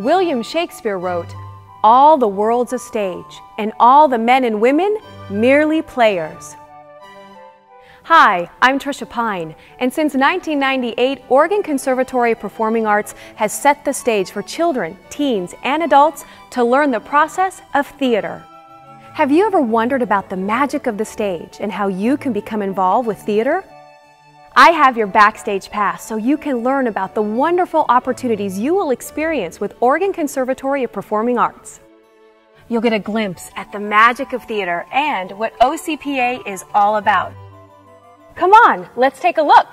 William Shakespeare wrote, "All the world's a stage, and all the men and women merely players." Hi, I'm Tricia Pine, and since 1998, Oregon Conservatory of Performing Arts has set the stage for children, teens, and adults to learn the process of theater. Have you ever wondered about the magic of the stage and how you can become involved with theater? I have your backstage pass so you can learn about the wonderful opportunities you will experience with Oregon Conservatory of Performing Arts. You'll get a glimpse at the magic of theater and what OCPA is all about. Come on, let's take a look.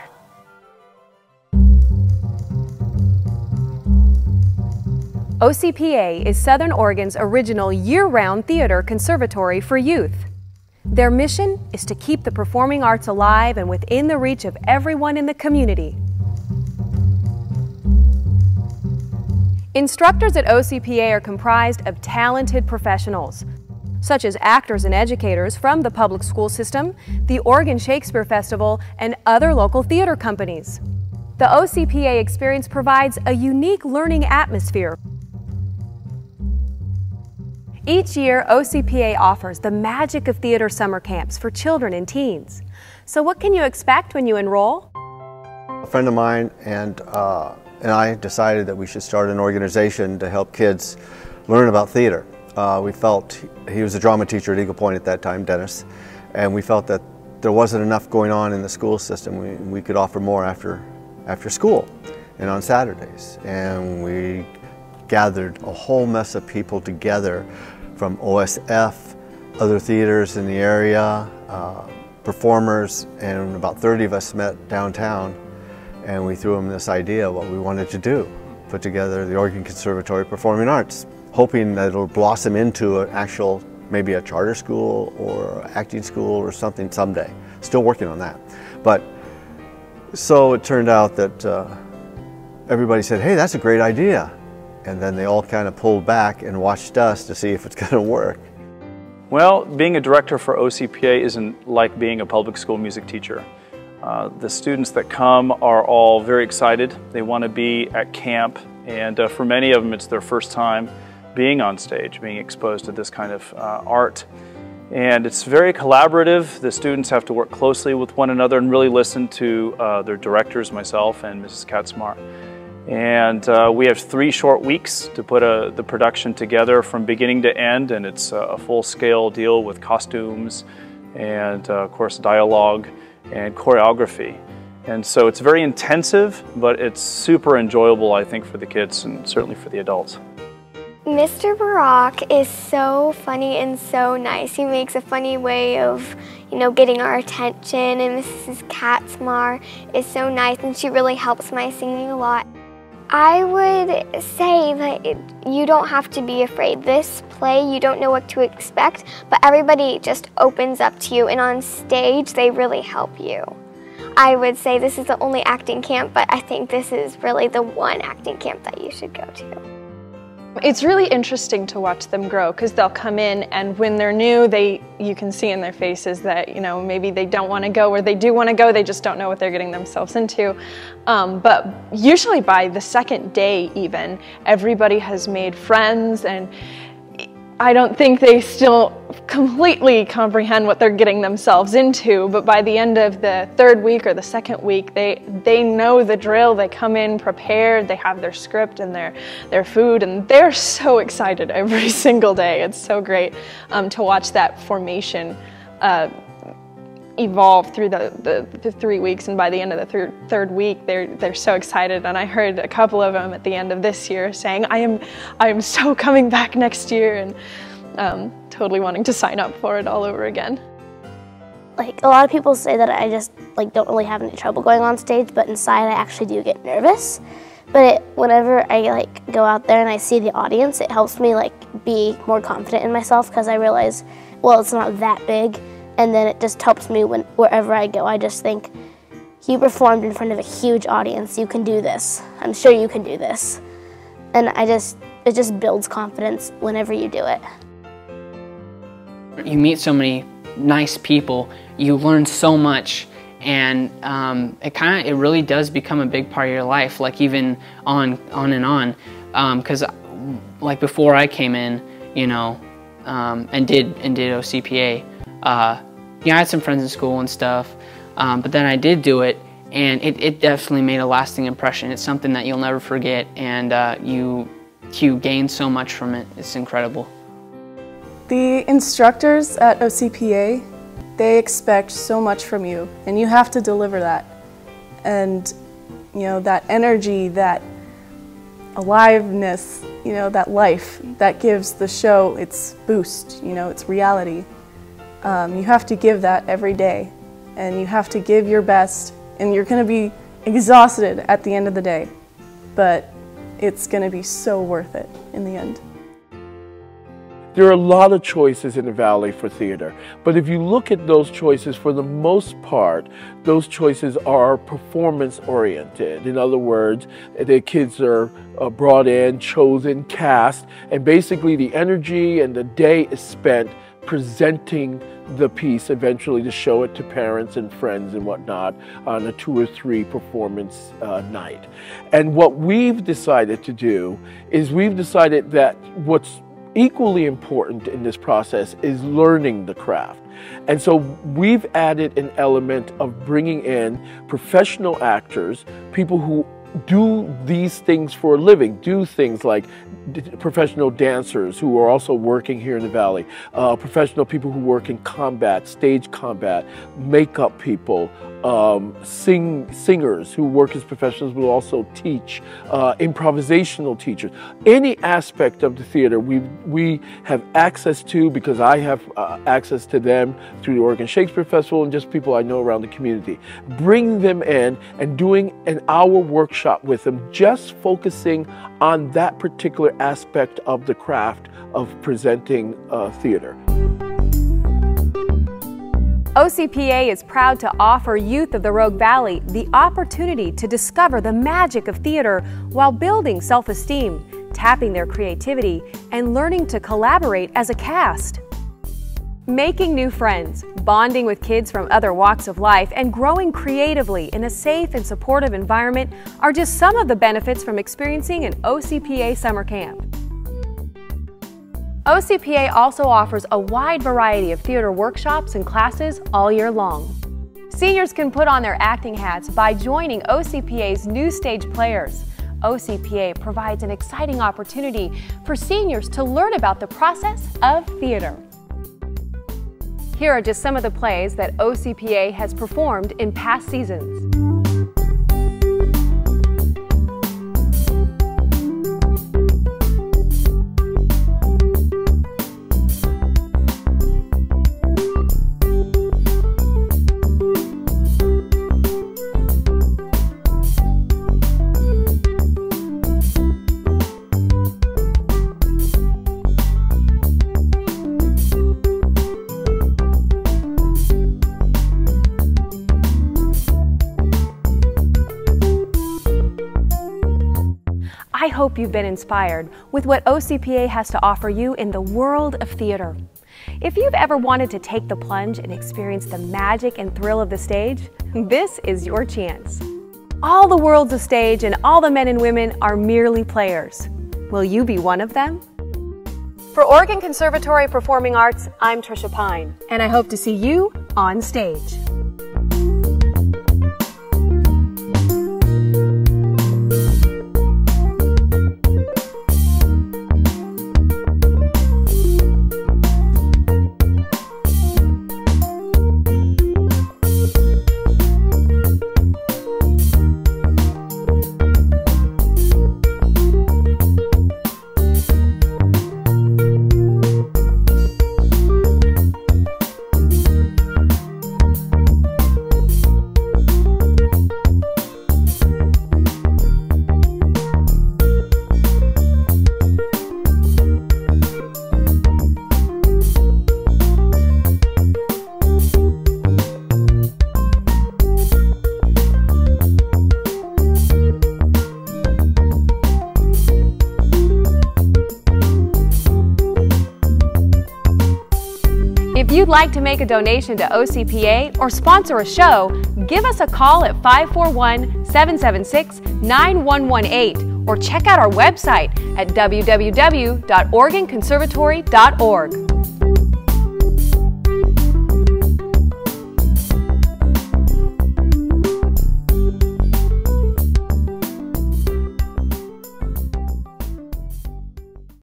OCPA is Southern Oregon's original year-round theater conservatory for youth. Their mission is to keep the performing arts alive and within the reach of everyone in the community. Instructors at OCPA are comprised of talented professionals, such as actors and educators from the public school system, the Oregon Shakespeare Festival, and other local theater companies. The OCPA experience provides a unique learning atmosphere. Each year, OCPA offers the magic of theater summer camps for children and teens. So what can you expect when you enroll? A friend of mine and I decided that we should start an organization to help kids learn about theater. We felt, he was a drama teacher at Eagle Point at that time, Dennis, and we felt that there wasn't enough going on in the school system. We could offer more after school and on Saturdays. And we gathered a whole mess of people together from OSF, other theaters in the area, performers, and about 30 of us met downtown, and we threw them this idea of what we wanted to do, put together the Oregon Conservatory of Performing Arts, hoping that it'll blossom into an actual, maybe a charter school or acting school or something someday. Still working on that. But so it turned out that everybody said, hey, that's a great idea. And then they all kind of pulled back and watched us to see if it's going to work. Well, being a director for OCPA isn't like being a public school music teacher. The students that come are all very excited. They want to be at camp, and for many of them it's their first time being on stage, being exposed to this kind of art. And it's very collaborative. The students have to work closely with one another and really listen to their directors, myself and Mrs. Katzmar. And we have 3 short weeks to put the production together from beginning to end, and it's a full-scale deal with costumes and, of course, dialogue and choreography. And so it's very intensive, but it's super enjoyable, I think, for the kids and certainly for the adults. Mr. Barak is so funny and so nice. He makes a funny way of, getting our attention, and Mrs. Katzmar is so nice, and she really helps my singing a lot. I would say that you don't have to be afraid. This play, you don't know what to expect, but everybody just opens up to you, and on stage, they really help you. I would say this is the only acting camp, but I think this is really the one acting camp that you should go to. It's really interesting to watch them grow, because they'll come in, and when they're new, you can see in their faces that maybe they don't want to go, or they do want to go, they just don't know what they're getting themselves into. But usually by the second day even, everybody has made friends, and I don't think they still completely comprehend what they're getting themselves into, but by the end of the 3rd week or the 2nd week, they know the drill. They come in prepared, they have their script and their food, and they're so excited every single day. It's so great to watch that formation evolve through the 3 weeks, and by the end of the third week, they're so excited. And I heard a couple of them at the end of this year saying, I am so coming back next year, and totally wanting to sign up for it all over again. Like, a lot of people say that I just don't really have any trouble going on stage, but inside I actually do get nervous. But whenever I go out there and I see the audience, it helps me be more confident in myself, because I realize, well, it's not that big. And then it just helps me wherever I go. I just think, you performed in front of a huge audience, you can do this. I'm sure you can do this. And it just builds confidence whenever you do it. You meet so many nice people, you learn so much, and it really does become a big part of your life, even on and on. Because like before I came in, you know, and did OCPA, you know, I had some friends in school and stuff, but then I did do it, and it definitely made a lasting impression. It's something that you'll never forget, and you gain so much from it. It's incredible. The instructors at OCPA, they expect so much from you, and you have to deliver that. And, you know, that energy, that aliveness, you know, that life, that gives the show its boost, you know, its reality. You have to give that every day, and you have to give your best, and you're going to be exhausted at the end of the day, but it's going to be so worth it in the end. There are a lot of choices in the Valley for theater, but if you look at those choices, for the most part, those choices are performance-oriented. In other words, the kids are brought in, chosen, cast, and basically the energy and the day is spent presenting the piece eventually to show it to parents and friends and whatnot on a 2 or 3 performance night. And what we've decided to do is we've decided that what's equally important in this process is learning the craft. And so we've added an element of bringing in professional actors, people who do these things for a living, do things like professional dancers who are also working here in the Valley, professional people who work in combat, stage combat, makeup people, singers who work as professionals will also teach, improvisational teachers. Any aspect of the theater we have access to, because I have access to them through the Oregon Shakespeare Festival and just people I know around the community. Bring them in and doing an hour workshop with them, just focusing on that particular aspect of the craft of presenting theater. OCPA is proud to offer youth of the Rogue Valley the opportunity to discover the magic of theater while building self-esteem, tapping their creativity, and learning to collaborate as a cast. Making new friends, bonding with kids from other walks of life, and growing creatively in a safe and supportive environment are just some of the benefits from experiencing an OCPA summer camp. OCPA also offers a wide variety of theater workshops and classes all year long. Seniors can put on their acting hats by joining OCPA's New Stage Players. OCPA provides an exciting opportunity for seniors to learn about the process of theater. Here are just some of the plays that OCPA has performed in past seasons. I hope you've been inspired with what OCPA has to offer you in the world of theater. If you've ever wanted to take the plunge and experience the magic and thrill of the stage, this is your chance. All the world's a stage and all the men and women are merely players. Will you be one of them? For Oregon Conservatory Performing Arts, I'm Trisha Pine, and I hope to see you on stage. If you'd like to make a donation to OCPA or sponsor a show, give us a call at 541-776-9118 or check out our website at www.oregonconservatory.org.